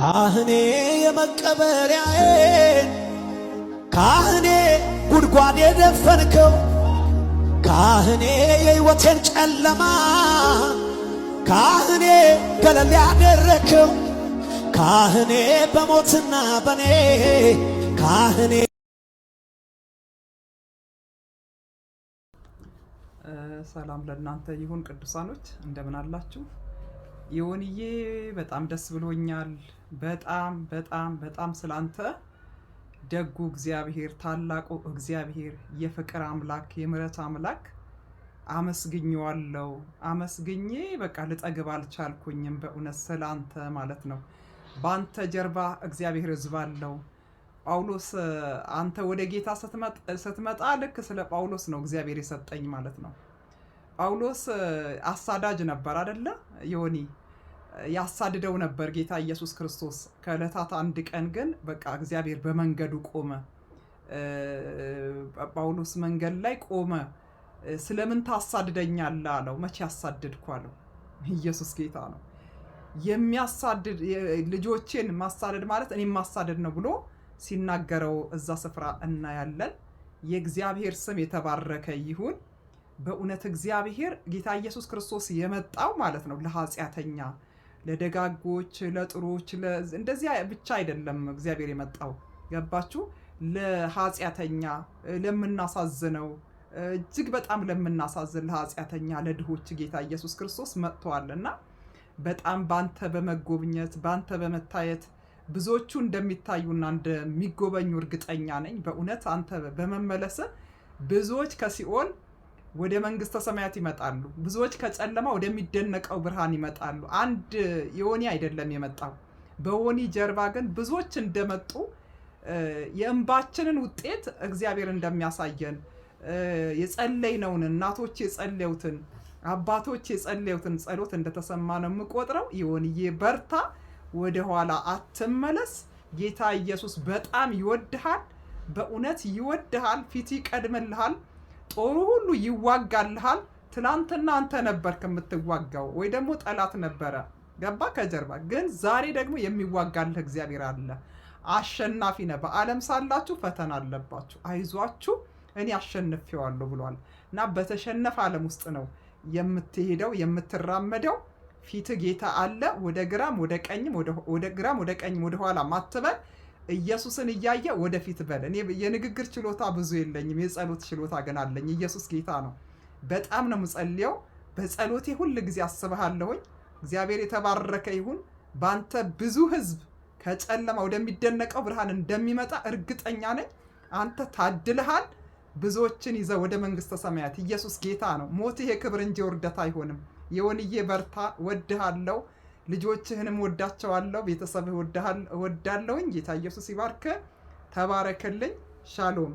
ካህኔ የመቀበሪያዬን ካህኔ ጉድጓድ የደፈንከው ካህኔ የሕይወቴን ጨለማ ካህኔ ገለል ያደረከው ካህኔ በሞትና በኔ ካህኔ። ሰላም ለእናንተ ይሁን ቅዱሳኖች፣ እንደምን አላችሁ? ዮኒዬ በጣም ደስ ብሎኛል። በጣም ስላንተ ደጉ እግዚአብሔር፣ ታላቁ እግዚአብሔር፣ የፍቅር አምላክ፣ የምሕረት አምላክ አመስግኜዋለሁ። አመስግኜ በቃ ልጠግብ አልቻልኩኝም። በእውነት ስላንተ ማለት ነው። በአንተ ጀርባ እግዚአብሔር ሕዝብ አለው። ጳውሎስ አንተ ወደ ጌታ ስትመጣ ልክ ስለ ጳውሎስ ነው እግዚአብሔር የሰጠኝ ማለት ነው። ጳውሎስ አሳዳጅ ነበር አይደለ? ዮኒ ያሳድደው ነበር ጌታ ኢየሱስ ክርስቶስ። ከዕለታት አንድ ቀን ግን በቃ እግዚአብሔር በመንገዱ ቆመ። ጳውሎስ መንገድ ላይ ቆመ። ስለምን ታሳድደኛለህ አለው። መቼ ያሳድድኩ አለው። ኢየሱስ ጌታ ነው። የሚያሳድድ ልጆቼን ማሳደድ ማለት እኔም ማሳደድ ነው ብሎ ሲናገረው እዛ ስፍራ እናያለን። የእግዚአብሔር ስም የተባረከ ይሁን። በእውነት እግዚአብሔር ጌታ ኢየሱስ ክርስቶስ የመጣው ማለት ነው ለኃጢአተኛ፣ ለደጋጎች፣ ለጥሮች እንደዚያ ብቻ አይደለም እግዚአብሔር የመጣው። ገባችሁ? ለኃጢአተኛ፣ ለምናሳዝነው፣ እጅግ በጣም ለምናሳዝን ለኃጢአተኛ፣ ለድሆች ጌታ ኢየሱስ ክርስቶስ መጥቷልና በጣም ባንተ በመጎብኘት ባንተ በመታየት ብዙዎቹ እንደሚታዩና እንደሚጎበኙ እርግጠኛ ነኝ። በእውነት አንተ በመመለስ ብዙዎች ከሲኦል ወደ መንግስተ ሰማያት ይመጣሉ። ብዙዎች ከጨለማ ወደሚደነቀው ብርሃን ይመጣሉ። አንድ ዮኒ አይደለም የመጣው። በዮኒ ጀርባ ግን ብዙዎች እንደመጡ የእንባችንን ውጤት እግዚአብሔር እንደሚያሳየን የጸለይነውን እናቶች የጸለዩትን አባቶች የጸለዩትን ጸሎት እንደተሰማ ነው የምቆጥረው። ዮኒዬ በርታ፣ ወደ ኋላ አትመለስ። ጌታ ኢየሱስ በጣም ይወድሃል፣ በእውነት ይወድሃል። ፊት ይቀድምልሃል፣ ጦሩ ሁሉ ይዋጋልሃል። ትናንትና አንተ ነበርክ የምትዋጋው ወይ ደግሞ ጠላት ነበረ ገባ ከጀርባ። ግን ዛሬ ደግሞ የሚዋጋልህ እግዚአብሔር አለ። አሸናፊ ነህ። በዓለም ሳላችሁ ፈተና አለባችሁ፣ አይዟችሁ እኔ አሸንፌዋለሁ ብሏል። እና በተሸነፈ ዓለም ውስጥ ነው የምትሄደው የምትራመደው። ፊት ጌታ አለ። ወደ ግራም ወደ ቀኝም ወደ ቀኝም ወደ ኋላ ማትበል። ኢየሱስን እያየ ወደፊት በል። እኔ የንግግር ችሎታ ብዙ የለኝም፣ የጸሎት ችሎታ ግን አለኝ። ኢየሱስ ጌታ ነው። በጣም ነው የምጸልየው። በጸሎቴ ሁል ጊዜ አስብሃለሁኝ። እግዚአብሔር የተባረከ ይሁን። በአንተ ብዙ ሕዝብ ከጨለማ ወደሚደነቀው ብርሃን እንደሚመጣ እርግጠኛ ነኝ። አንተ ታድልሃል። ብዙዎችን ይዘህ ወደ መንግስተ ሰማያት። ኢየሱስ ጌታ ነው። ሞትህ የክብር እንጂ ውርደት አይሆንም። ዮኒዬ በርታ፣ ወድሃለሁ። ልጆችህንም ወዳቸዋለሁ። ቤተሰብህ ወዳለሁኝ። ጌታ ኢየሱስ ይባርክ። ተባረክልኝ። ሻሎም